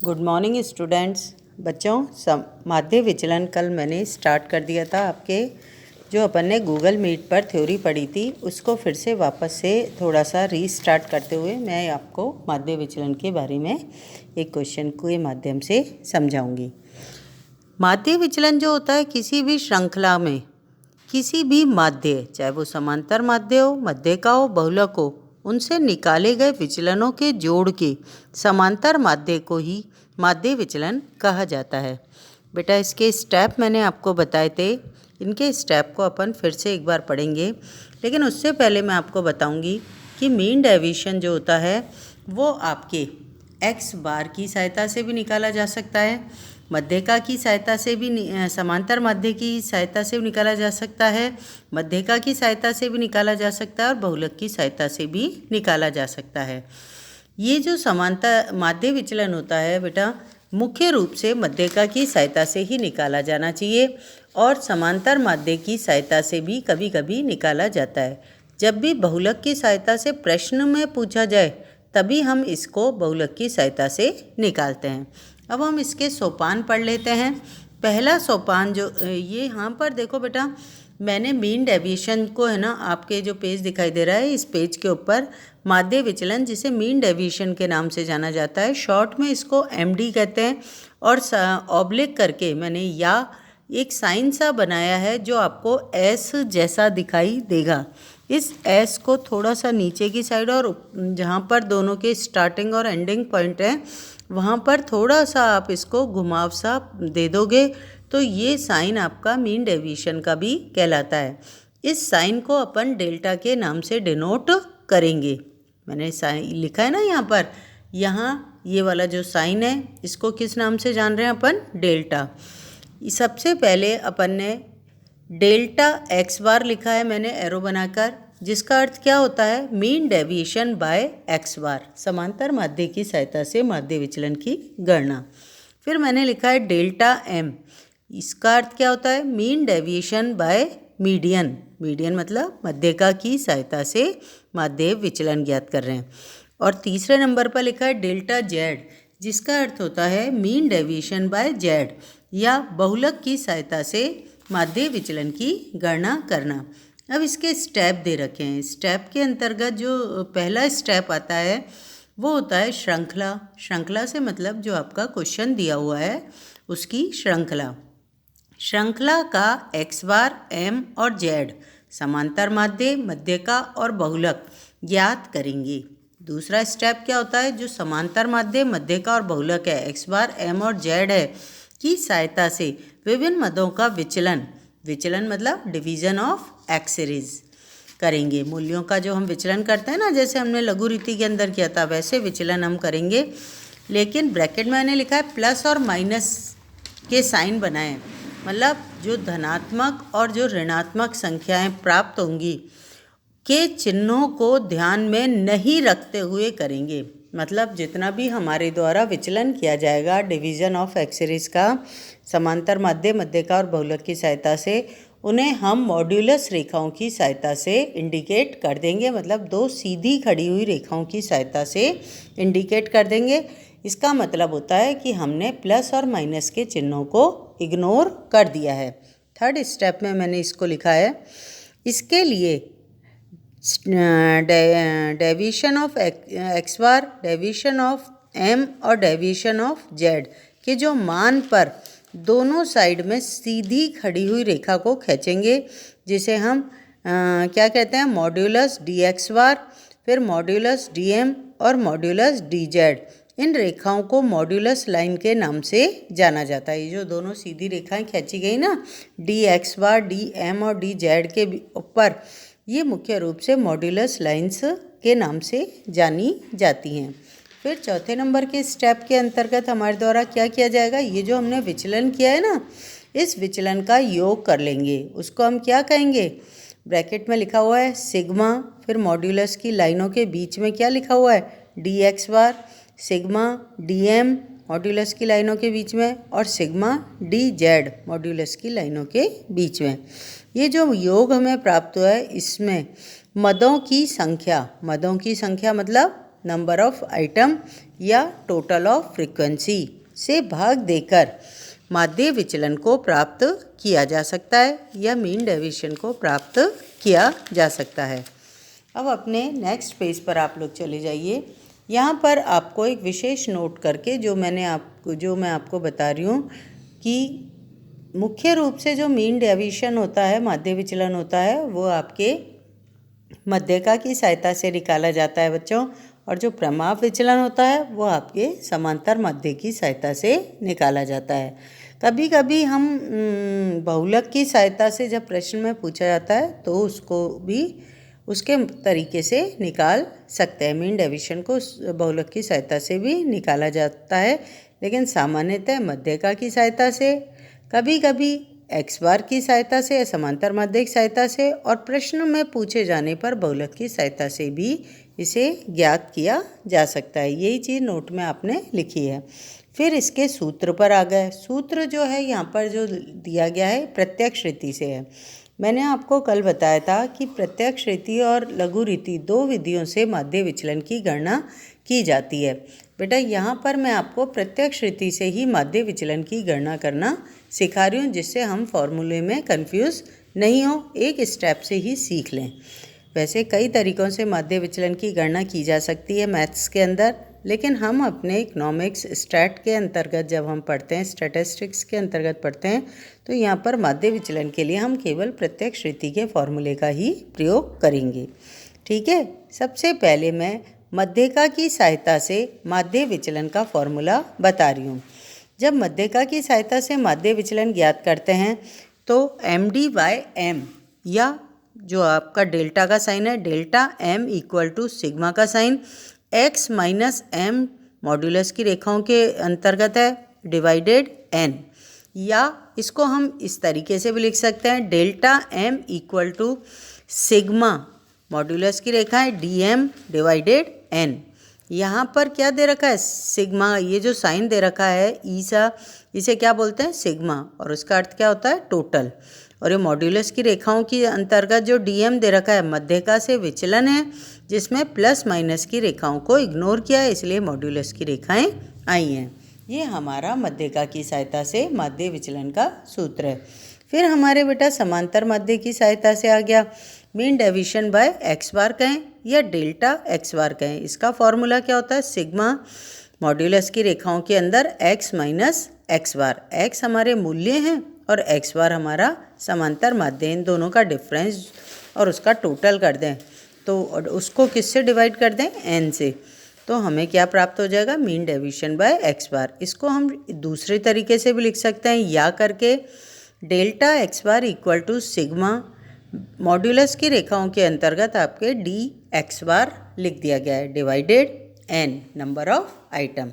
Good morning students. बच्चों, माध्य विचलन कल मैंने स्टार्ट कर दिया था। आपके जो अपन ने गूगल मीट पर थ्योरी पढ़ी थी उसको फिर से वापस से थोड़ा सा रीस्टार्ट करते हुए मैं आपको माध्य विचलन के बारे में एक क्वेश्चन के माध्यम से समझाऊंगी। माध्य विचलन जो होता है किसी भी श्रृंखला में किसी भी माध्य, चाहे वो समांतर माध्य हो, मध्यिका हो, बहुलक हो, उनसे निकाले गए विचलनों के जोड़ के समांतर माध्य को ही माध्य विचलन कहा जाता है। बेटा इसके स्टेप मैंने आपको बताए थे, इनके स्टेप को अपन फिर से एक बार पढ़ेंगे, लेकिन उससे पहले मैं आपको बताऊंगी कि मीन डेविएशन जो होता है वो आपके एक्स बार की सहायता से भी निकाला जा सकता है, मध्यिका की सहायता से भी, समांतर माध्य की सहायता से भी निकाला जा सकता है, मध्यिका की सहायता से भी निकाला जा सकता है और बहुलक की सहायता से भी निकाला जा सकता है। ये जो समांतर माध्य विचलन होता है बेटा मुख्य रूप से मध्यिका की सहायता से ही निकाला जाना चाहिए और समांतर माध्य की सहायता से भी कभी कभी निकाला जाता है। जब भी बहुलक की सहायता से प्रश्न में पूछा जाए तभी हम इसको बहुलक की सहायता से निकालते हैं। अब हम इसके सोपान पढ़ लेते हैं। पहला सोपान जो ये यहाँ पर देखो बेटा, मैंने मीन डेविएशन को है ना, आपके जो पेज दिखाई दे रहा है इस पेज के ऊपर माध्य विचलन जिसे मीन डेविएशन के नाम से जाना जाता है, शॉर्ट में इसको एमडी कहते हैं, और ऑब्लिक करके मैंने या एक साइन सा बनाया है जो आपको एस जैसा दिखाई देगा। इस एस को थोड़ा सा नीचे की साइड और जहाँ पर दोनों के स्टार्टिंग और एंडिंग पॉइंट है वहाँ पर थोड़ा सा आप इसको घुमाव सा दे दोगे तो ये साइन आपका मीन डेविएशन का भी कहलाता है। इस साइन को अपन डेल्टा के नाम से डिनोट करेंगे। मैंने साइन लिखा है ना यहाँ पर, यहाँ ये वाला जो साइन है इसको किस नाम से जान रहे हैं अपन? डेल्टा। सबसे पहले अपन ने डेल्टा एक्स बार लिखा है मैंने एरो बनाकर, जिसका अर्थ क्या होता है? मीन डेविएशन बाय एक्स बार, समांतर माध्य की सहायता से माध्य विचलन की गणना। फिर मैंने लिखा है डेल्टा एम, इसका अर्थ क्या होता है? Mean deviation by median, median मतलब मध्यिका की सहायता से माध्य विचलन ज्ञात कर रहे हैं। और तीसरे नंबर पर लिखा है डेल्टा जेड, जिसका अर्थ होता है मीन डेविएशन बाय जेड या बहुलक की सहायता से माध्य विचलन की गणना करना। अब इसके स्टेप दे रखे हैं। स्टेप के अंतर्गत जो पहला स्टेप आता है वो होता है श्रृंखला। श्रृंखला से मतलब जो आपका क्वेश्चन दिया हुआ है उसकी श्रृंखला। श्रृंखला का एक्स बार, एम और जेड समांतर माध्य, मध्यिका और बहुलक ज्ञात करेंगे। दूसरा स्टेप क्या होता है? जो समांतर माध्य, मध्यिका और बहुलक है, एक्स बार, एम और जेड है, की सहायता से विभिन्न मदों का विचलन, विचलन मतलब डिवीजन ऑफ एक्स सीरीज करेंगे। मूल्यों का जो हम विचलन करते हैं ना, जैसे हमने लघु रीति के अंदर किया था वैसे विचलन हम करेंगे। लेकिन ब्रैकेट में मैंने लिखा है प्लस और माइनस के साइन बनाए, मतलब जो धनात्मक और जो ऋणात्मक संख्याएं प्राप्त होंगी के चिन्हों को ध्यान में नहीं रखते हुए करेंगे। मतलब जितना भी हमारे द्वारा विचलन किया जाएगा डिवीजन ऑफ एक्स सीरीज का समांतर माध्य, मध्यिका और बहुलक की सहायता से, उन्हें हम मॉड्यूलस रेखाओं की सहायता से इंडिकेट कर देंगे। मतलब दो सीधी खड़ी हुई रेखाओं की सहायता से इंडिकेट कर देंगे। इसका मतलब होता है कि हमने प्लस और माइनस के चिन्हों को इग्नोर कर दिया है। थर्ड स्टेप में मैंने इसको लिखा है, इसके लिए deviation of X bar, deviation of M और डेविएशन ऑफ जेड के जो मान पर दोनों साइड में सीधी खड़ी हुई रेखा को खींचेंगे, जिसे हम क्या कहते हैं? मॉड्यूलस डी एक्स बार, फिर मॉड्यूलस डी एम और मॉड्यूलस डी जेड। इन रेखाओं को मॉड्यूलस लाइन के नाम से जाना जाता है। ये जो दोनों सीधी रेखाएं खींची गई ना, डी एक्स बार, डी एम और डी जेड के ऊपर, ये मुख्य रूप से मॉड्यूलस लाइंस के नाम से जानी जाती हैं। फिर चौथे नंबर के स्टेप के अंतर्गत हमारे द्वारा क्या किया जाएगा? ये जो हमने विचलन किया है ना, इस विचलन का योग कर लेंगे। उसको हम क्या कहेंगे? ब्रैकेट में लिखा हुआ है सिग्मा, फिर मॉड्यूलस की लाइनों के बीच में क्या लिखा हुआ है? डी एक्स बार, सिग्मा डी एम मॉड्यूलस की लाइनों के बीच में, और सिग्मा डी जेड मॉड्यूलस की लाइनों के बीच में। ये जो योग हमें प्राप्त हुआ है इसमें मदों की संख्या, मदों की संख्या मतलब नंबर ऑफ आइटम या टोटल ऑफ फ्रीक्वेंसी से भाग देकर माध्य विचलन को प्राप्त किया जा सकता है या मीन डेविएशन को प्राप्त किया जा सकता है। अब अपने नेक्स्ट पेज पर आप लोग चले जाइए। यहाँ पर आपको एक विशेष नोट करके जो मैं आपको बता रही हूँ कि मुख्य रूप से जो मीन डेविएशन होता है, माध्य विचलन होता है, वो आपके मध्यिका की सहायता से निकाला जाता है बच्चों, और जो प्रमाप विचलन होता है वो आपके समांतर माध्य की सहायता से निकाला जाता है। कभी कभी हम बहुलक की सहायता से जब प्रश्न में पूछा जाता है तो उसको भी उसके तरीके से निकाल सकते हैं। मीन डेविएशन को बहुलक की सहायता से भी निकाला जाता है, लेकिन सामान्यतः मध्यिका की सहायता से, कभी कभी एक्स बार की सहायता से या समांतर माध्य की सहायता से, और प्रश्न में पूछे जाने पर बहुलक की सहायता से भी इसे ज्ञात किया जा सकता है। यही चीज़ नोट में आपने लिखी है। फिर इसके सूत्र पर आ गए। सूत्र जो है यहाँ पर जो दिया गया है प्रत्यक्ष रीति से है। मैंने आपको कल बताया था कि प्रत्यक्ष रीति और लघु रीति दो विधियों से माध्य विचलन की गणना की जाती है। बेटा यहाँ पर मैं आपको प्रत्यक्ष रीति से ही माध्य विचलन की गणना करना सिखा रही हूँ, जिससे हम फॉर्मूले में कंफ्यूज नहीं हो, एक स्टेप से ही सीख लें। वैसे कई तरीक़ों से माध्य विचलन की गणना की जा सकती है मैथ्स के अंदर, लेकिन हम अपने इकोनॉमिक्स स्टैट के अंतर्गत जब हम पढ़ते हैं, स्टैटिस्टिक्स के अंतर्गत पढ़ते हैं, तो यहाँ पर माध्य विचलन के लिए हम केवल प्रत्यक्ष रीति के फॉर्मूले का ही प्रयोग करेंगे। ठीक है, सबसे पहले मैं मध्यिका की सहायता से माध्य विचलन का फॉर्मूला बता रही हूँ। जब मध्यिका की सहायता से माध्य विचलन ज्ञात करते हैं तो MD/M या जो आपका डेल्टा का साइन है, delta M equal to sigma का sign x minus M modulus की रेखाओं के अंतर्गत है डिवाइडेड n, या इसको हम इस तरीके से भी लिख सकते हैं delta M equal to sigma modulus की रेखा है DM डिवाइडेड n। यहाँ पर क्या दे रखा है, सिग्मा, ये जो साइन दे रखा है ईसा, इसे क्या बोलते हैं, सिग्मा, और उसका अर्थ क्या होता है, टोटल। और ये मॉड्यूलस की रेखाओं के अंतर्गत जो DM दे रखा है मध्यिका से विचलन है, जिसमें प्लस माइनस की रेखाओं को इग्नोर किया है, इसलिए मॉड्यूलस की रेखाएं आई हैं। ये हमारा मध्यिका की सहायता से माध्य विचलन का सूत्र है। फिर हमारे बेटा समांतर माध्य की सहायता से आ गया मीन डेविएशन बाय एक्स बार कहें या डेल्टा एक्स बार कहें। इसका फॉर्मूला क्या होता है, सिग्मा मॉड्यूलस की रेखाओं के अंदर x माइनस एक्स बार, x हमारे मूल्य हैं और एक्स बार हमारा समांतर माध्य, इन दोनों का डिफरेंस और उसका टोटल कर दें तो उसको किससे डिवाइड कर दें, n से, तो हमें क्या प्राप्त हो जाएगा, मीन डेविएशन बाय एक्स बार। इसको हम दूसरे तरीके से भी लिख सकते हैं, या करके delta x bar equal to sigma modulus की रेखाओं के अंतर्गत आपके डी एक्स बार लिख दिया गया है divided n number of item.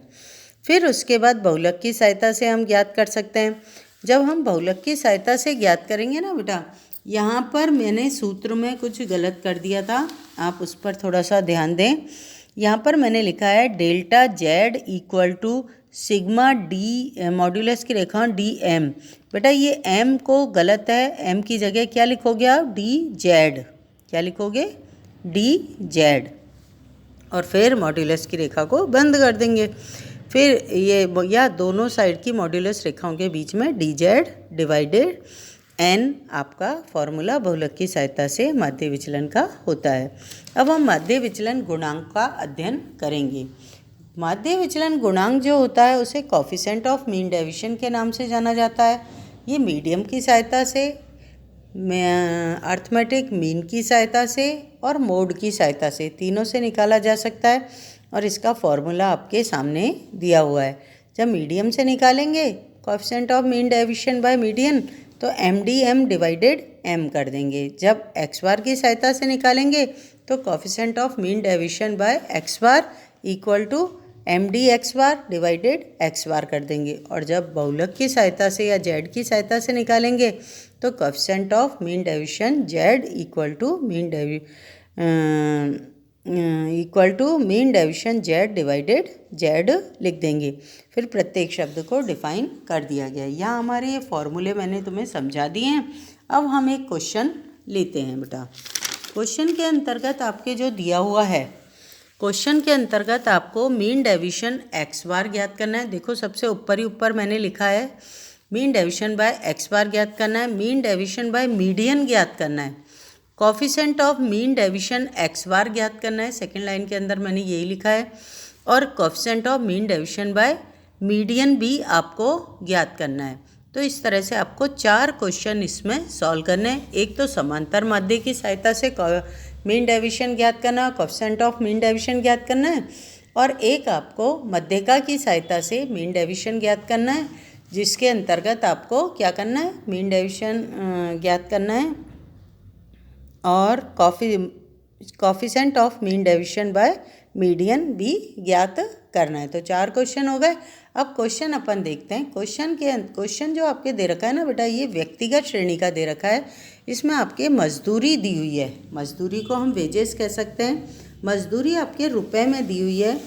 फिर उसके बाद बहुलक की सहायता से हम ज्ञात कर सकते हैं। जब हम बहुलक की सहायता से ज्ञात करेंगे ना बेटा, यहाँ पर मैंने सूत्र में कुछ गलत कर दिया था, आप उस पर थोड़ा सा ध्यान दें। यहाँ पर मैंने लिखा है delta Z equal to sigma D modulus की रेखा DM। बेटा ये M को गलत है, M की जगह क्या लिखोगे आप, DZ, क्या लिखोगे, DZ, और फिर मॉड्यूलस की रेखा को बंद कर देंगे। फिर ये या दोनों साइड की मॉड्यूलस रेखाओं के बीच में DZ डिवाइडेड n आपका फॉर्मूला बहुलक की सहायता से माध्य विचलन का होता है। अब हम माध्य विचलन गुणांक का अध्ययन करेंगे। माध्य विचलन गुणांक जो होता है उसे कोफिशिएंट ऑफ मीन डेविएशन के नाम से जाना जाता है। ये मीडियम की सहायता से, अर्थमेटिक मीन की सहायता से और मोड की सहायता से, तीनों से निकाला जा सकता है, और इसका फॉर्मूला आपके सामने दिया हुआ है। जब मीडियम से निकालेंगे coefficient of mean deviation by median तो MDM डिवाइडेड M कर देंगे। जब एक्स बार की सहायता से निकालेंगे तो coefficient of mean deviation by x bar equal to MD x bar divided x bar कर देंगे। और जब बहुलक की सहायता से या Z की सहायता से निकालेंगे तो coefficient of mean deviation Z equal to mean deviation Z divided Z लिख देंगे। फिर प्रत्येक शब्द को डिफाइन कर दिया गया। यहाँ हमारे ये फॉर्मूले मैंने तुम्हें समझा दिए हैं। अब हम एक क्वेश्चन लेते हैं बेटा। क्वेश्चन के अंतर्गत आपके जो दिया हुआ है क्वेश्चन के अंतर्गत आपको मीन डेविएशन एक्स बार ज्ञात करना है। देखो सबसे ऊपर ही ऊपर मैंने लिखा है mean deviation by x bar ज्ञात करना है, मीन डेविएशन बाय मीडियन ज्ञात करना है, coefficient of mean deviation x bar ज्ञात करना है, सेकेंड लाइन के अंदर मैंने यही लिखा है, और coefficient of mean deviation by median भी आपको ज्ञात करना है। तो इस तरह से आपको 4 क्वेश्चन इसमें सॉल्व करने हैं। एक तो समांतर माध्य की सहायता से मीन डेविएशन ज्ञात करना है, कोफिशिएंट ऑफ मीन डेविएशन ज्ञात करना है, और एक आपको मध्यिका की सहायता से मीन डेविएशन ज्ञात करना है, जिसके अंतर्गत आपको क्या करना है, मीन डेविएशन ज्ञात करना है और coefficient of mean deviation by median भी ज्ञात करना है। तो 4 क्वेश्चन हो गए। अब क्वेश्चन अपन देखते हैं। क्वेश्चन जो आपके दे रखा है ना बेटा, ये व्यक्तिगत श्रेणी का दे रखा है। इसमें आपके मजदूरी दी हुई है, मजदूरी को हम वेजेस कह सकते हैं। मजदूरी आपके रुपए में दी हुई है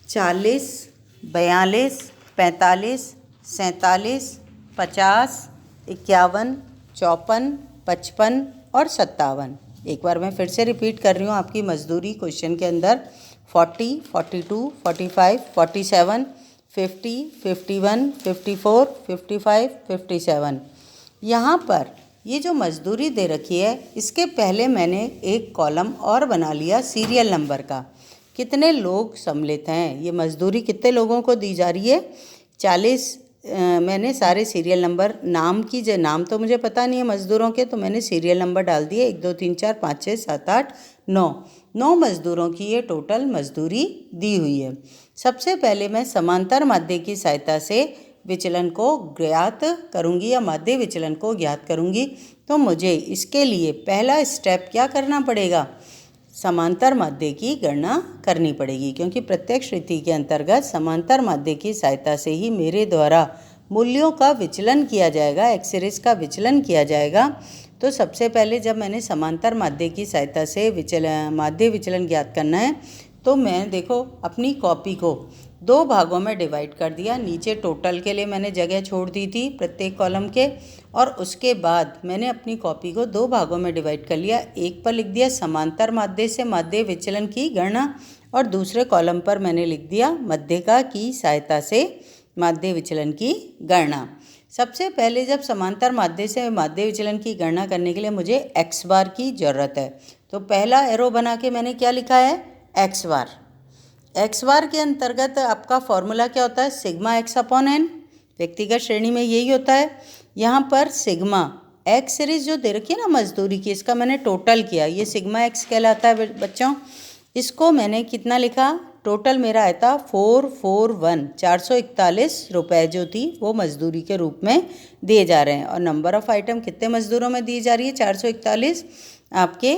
40, 42, 45, 47, 50, 51, 54, 55 और 57। एक बार मैं फिर से रिपीट कर रही हूँ आपकी मजदूरी क्वेश्चन के अंदर 40, 42, 45, 47, 50, 51, 54, 55, 57। यहाँ पर ये जो मजदूरी दे रखी है, इसके पहले मैंने एक कॉलम और बना लिया सीरियल नंबर का। कितने लोग सम्मिलित हैं, ये मजदूरी कितने लोगों को दी जा रही है, 40। मैंने सारे सीरियल नंबर नाम तो मुझे पता नहीं है मज़दूरों के, तो मैंने सीरियल नंबर डाल दिए 1 2 3 4 5 6 7 8 9 मज़दूरों की ये टोटल मजदूरी दी हुई है। सबसे पहले मैं समांतर माध्य की सहायता से विचलन को ज्ञात करूंगी या माध्य विचलन को ज्ञात करूंगी। तो मुझे इसके लिए पहला स्टेप क्या करना पड़ेगा, समांतर माध्य की गणना करनी पड़ेगी, क्योंकि प्रत्यक्ष रीति के अंतर्गत समांतर माध्य की सहायता से ही मेरे द्वारा मूल्यों का विचलन किया जाएगा, एक्स-रेज का विचलन किया जाएगा। तो सबसे पहले जब मैंने समांतर माध्य की सहायता से माध्य विचलन ज्ञात करना है, तो मैं देखो अपनी कॉपी को 2 भागों में डिवाइड कर दिया। नीचे टोटल के लिए मैंने जगह छोड़ दी थी प्रत्येक कॉलम के, और उसके बाद मैंने अपनी कॉपी को 2 भागों में डिवाइड कर लिया। एक पर लिख दिया समांतर माध्य से माध्य विचलन की गणना, और दूसरे कॉलम पर मैंने लिख दिया मध्यिका की सहायता से माध्य विचलन की गणना। सबसे पहले जब समांतर माध्य से माध्य विचलन की गणना करने के लिए मुझे एक्स बार की ज़रूरत है, तो पहला एरो बना के मैंने क्या लिखा है, एक्स बार। एक्स बार के अंतर्गत आपका फॉर्मूला क्या होता है, सिग्मा एक्स अपॉन एन। व्यक्तिगत श्रेणी में यही होता है। यहाँ पर सिग्मा एक्स सीरीज जो दे रखी है ना मजदूरी की, इसका मैंने टोटल किया, ये सिग्मा एक्स कहलाता है बच्चों। इसको मैंने कितना लिखा, टोटल मेरा आया था 441, 441 रुपये जो थी वो मजदूरी के रूप में दिए जा रहे हैं। और नंबर ऑफ़ आइटम कितने मजदूरों में दी जा रही है, 441 आपके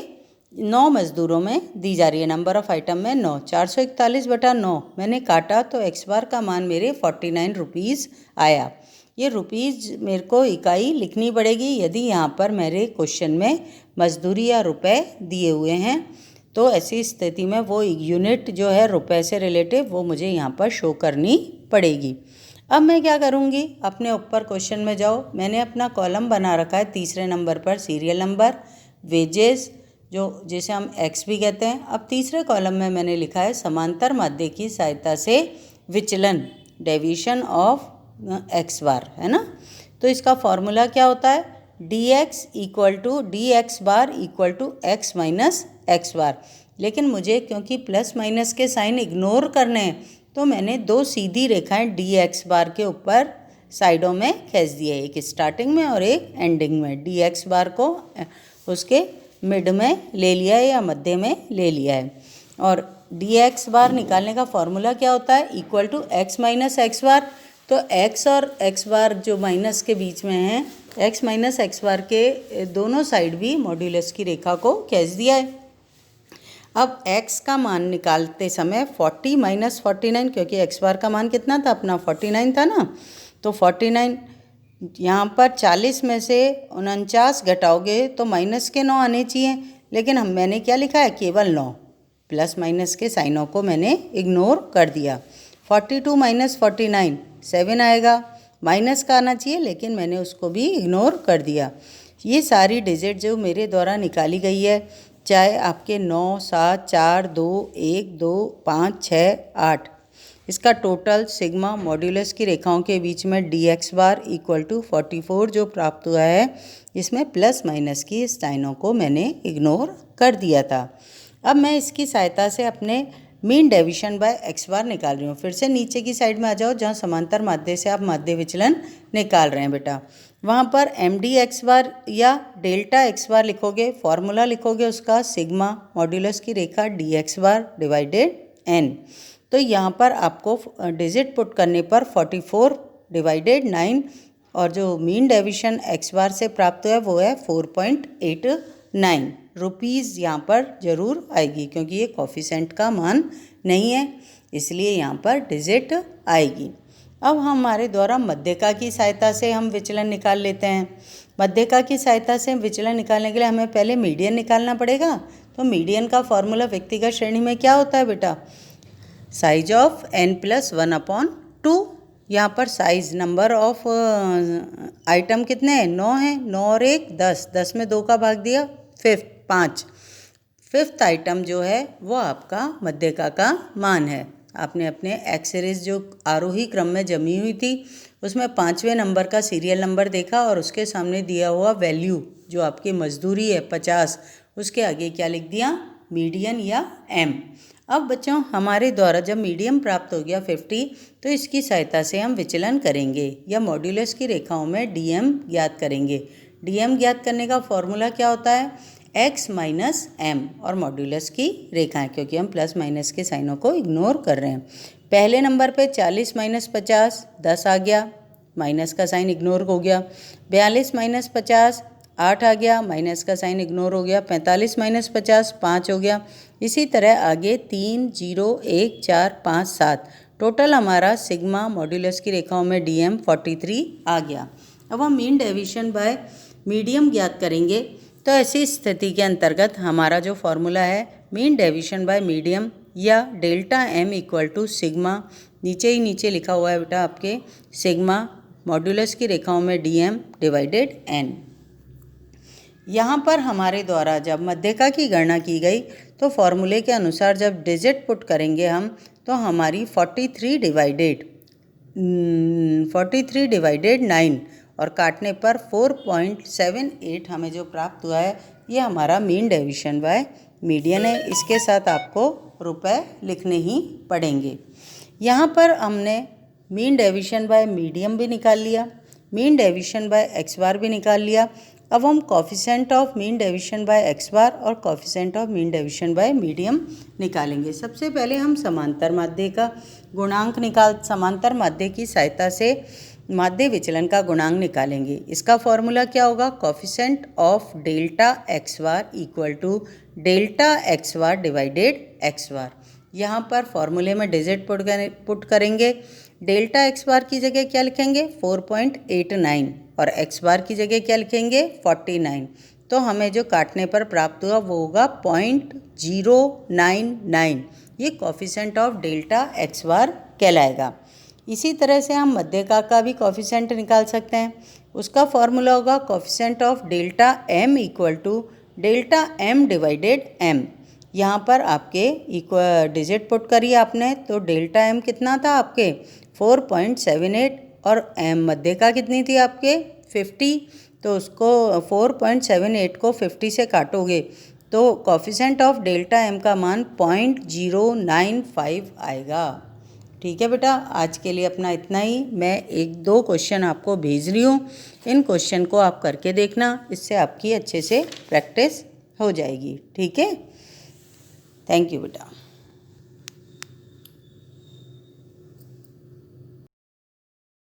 9 मजदूरों में दी जा रही है। नंबर ऑफ़ आइटम में 9, 441 बटा 9 मैंने काटा, तो एक्स बार का मान मेरे 49 रुपीज़ आया। ये रुपीज़ मेरे को इकाई लिखनी पड़ेगी यदि यहाँ पर मेरे क्वेश्चन में मजदूरी या रुपए दिए हुए हैं, तो ऐसी स्थिति में वो यूनिट जो है रुपए से रिलेटिव वो मुझे यहाँ पर शो करनी पड़ेगी। अब मैं क्या करूँगी, अपने ऊपर क्वेश्चन में जाओ। मैंने अपना कॉलम बना रखा है तीसरे नंबर पर सीरियल नंबर, वेजेस जो जिसे हम एक्स भी कहते हैं। अब तीसरे कॉलम में मैंने लिखा है समांतर माध्य की सहायता से विचलन, डेविएशन ऑफ एक्स बार, है ना। तो इसका फॉर्मूला क्या होता है, D X equal to D X bar equal to x minus x bar. लेकिन मुझे क्योंकि प्लस माइनस के साइन इग्नोर करने हैं, तो मैंने 2 सीधी रेखाएं डी एक्स बार के ऊपर साइडों में खींच दी है, एक स्टार्टिंग में और एक एंडिंग में। डी एक्स बार को उसके मिड में ले लिया है या मध्य में ले लिया है। और डी एक्स बार निकालने का फॉर्मूला क्या होता है, equal to x minus x bar. तो एक्स और एक्स बार जो माइनस के बीच में है, एक्स माइनस एक्स बार के दोनों साइड भी मॉड्यूलस की रेखा को खींच दिया है। अब x का मान निकालते समय 40 माइनस 49, क्योंकि x बार का मान कितना था अपना 49 था ना, तो 49 यहाँ पर 40 में से 49 घटाओगे तो माइनस के 9 आने चाहिए, लेकिन मैंने क्या लिखा है, केवल 9। प्लस माइनस के साइनों को मैंने इग्नोर कर दिया। 42 माइनस 49 7 आएगा, माइनस का आना चाहिए लेकिन मैंने उसको भी इग्नोर कर दिया। ये सारी डिजिट जो मेरे द्वारा निकाली गई है, चाहे आपके 9, 7, 4, 2, 1, 2, 5, 6, 8, इसका टोटल सिग्मा मॉड्यूलस की रेखाओं के बीच में D X bar equal to 44 जो प्राप्त हुआ है, इसमें प्लस माइनस की साइनों को मैंने इग्नोर कर दिया था। अब मैं इसकी सहायता से अपने मीन डेविएशन बाय एक्स बार निकाल रही हूँ। फिर से नीचे की साइड में आ जाओ जहाँ समांतर माध्य से आप माध्य विचलन निकाल रहे हैं बेटा। वहाँ पर एम डी एक्स बार या डेल्टा एक्स बार लिखोगे, फॉर्मूला लिखोगे उसका सिग्मा मॉड्यूलस की रेखा D X bar divided N. तो यहाँ पर आपको डिजिट पुट करने पर 44 डिवाइडेड 9 और जो मीन डेविएशन एक्स बार से प्राप्त हुआ है वो है 4.89 रुपीज़ यहाँ पर जरूर आएगी, क्योंकि ये कॉफिशेंट का मान नहीं है इसलिए यहाँ पर डिजिट आएगी। अब हमारे द्वारा मध्यका की सहायता से हम विचलन निकाल लेते हैं। मध्यका की सहायता से विचलन निकालने के लिए हमें पहले मीडियन निकालना पड़ेगा। तो मीडियन का फॉर्मूला व्यक्तिगत श्रेणी में क्या होता है बेटा? Size of n+1/2। यहाँ पर साइज नंबर ऑफ आइटम कितने हैं? 9 हैं। 9 और 1 10, 10 में 2 का भाग दिया, 5। फिफ्थ आइटम जो है वो आपका मध्यका का मान है। आपने अपने एक्स सीरीज जो आरोही क्रम में जमी हुई थी उसमें 5वें नंबर का सीरियल नंबर देखा और उसके सामने दिया हुआ वैल्यू जो आपकी मजदूरी है 50, उसके आगे क्या लिख दिया? मीडियन या एम। अब बच्चों हमारे द्वारा जब मीडियम प्राप्त हो गया 50, तो इसकी सहायता से हम विचलन करेंगे या मॉड्यूलस की रेखाओं में डीएम ज्ञात करेंगे। डीएम ज्ञात करने का फॉर्मूला क्या होता है? x माइनस एम और मॉड्यूलस की रेखाएं, क्योंकि हम प्लस माइनस के साइनों को इग्नोर कर रहे हैं। पहले नंबर पे 40 माइनस 50 10 आ गया, माइनस का साइन इग्नोर हो गया। 42 माइनस 50 8 आ गया, माइनस का साइन इग्नोर हो गया। 45 माइनस 50 5 हो गया। इसी तरह आगे 3 0 1 4 5 7 टोटल हमारा सिग्मा मॉड्यूलस की रेखाओं में डीएम 43 आ गया। अब हम मीन डेविएशन बाय मीडियम ज्ञात करेंगे। तो ऐसी स्थिति के अंतर्गत हमारा जो फॉर्मूला है मीन डेविएशन बाय मीडियम या delta M equal to sigma, नीचे ही नीचे लिखा हुआ है बेटा आपके, सिग्मा मॉड्यूलस की रेखाओं में डीएम डिवाइडेड एन। यहाँ पर हमारे द्वारा जब मध्यका की गणना की गई तो फॉर्मूले के अनुसार जब डिजिट पुट करेंगे हम, तो हमारी 43 डिवाइडेड 9 और काटने पर 4.78 हमें जो प्राप्त हुआ है ये हमारा मीन डेविएशन बाय मीडियन है। इसके साथ आपको रुपए लिखने ही पड़ेंगे। यहाँ पर हमने मीन डेविएशन बाय मीडियम भी निकाल लिया, mean deviation by x bar भी निकाल लिया। अब हम coefficient of mean deviation by x bar और coefficient of mean deviation by medium निकालेंगे। सबसे पहले हम समांतर माध्य का गुणांक समांतर माध्य की सहायता से माध्य विचलन का गुणांक निकालेंगे। इसका फॉर्मूला क्या होगा? Coefficient of delta x bar equal to delta x bar divided x bar. यहाँ पर फॉर्मूले में डिजिट पुट करेंगे। डेल्टा एक्स बार की जगह क्या लिखेंगे? 4.89 और एक्स बार की जगह क्या लिखेंगे? 49। तो हमें जो काटने पर प्राप्त हुआ वो होगा 0.099। ये कोफिशिएंट ऑफ डेल्टा एक्स बार कहलाएगा। इसी तरह से हम मध्यका का भी कोफिशिएंट निकाल सकते हैं। उसका फॉर्मूला होगा coefficient of delta M equal to delta M divided M. यहाँ पर आपके डिजिट पुट करिए आपने, तो डेल्टा एम कितना था आपके? 4.78 और एम मध्यका कितनी थी आपके? 50। तो उसको 4.78 को 50 से काटोगे तो कोफिशिएंट ऑफ डेल्टा एम का मान 0.095 आएगा। ठीक है बेटा, आज के लिए अपना इतना ही। मैं 1-2 क्वेश्चन आपको भेज रही हूँ, इन क्वेश्चन को आप करके देखना, इससे आपकी अच्छे से प्रैक्टिस हो जाएगी। ठीक है, थैंक यू बेटा।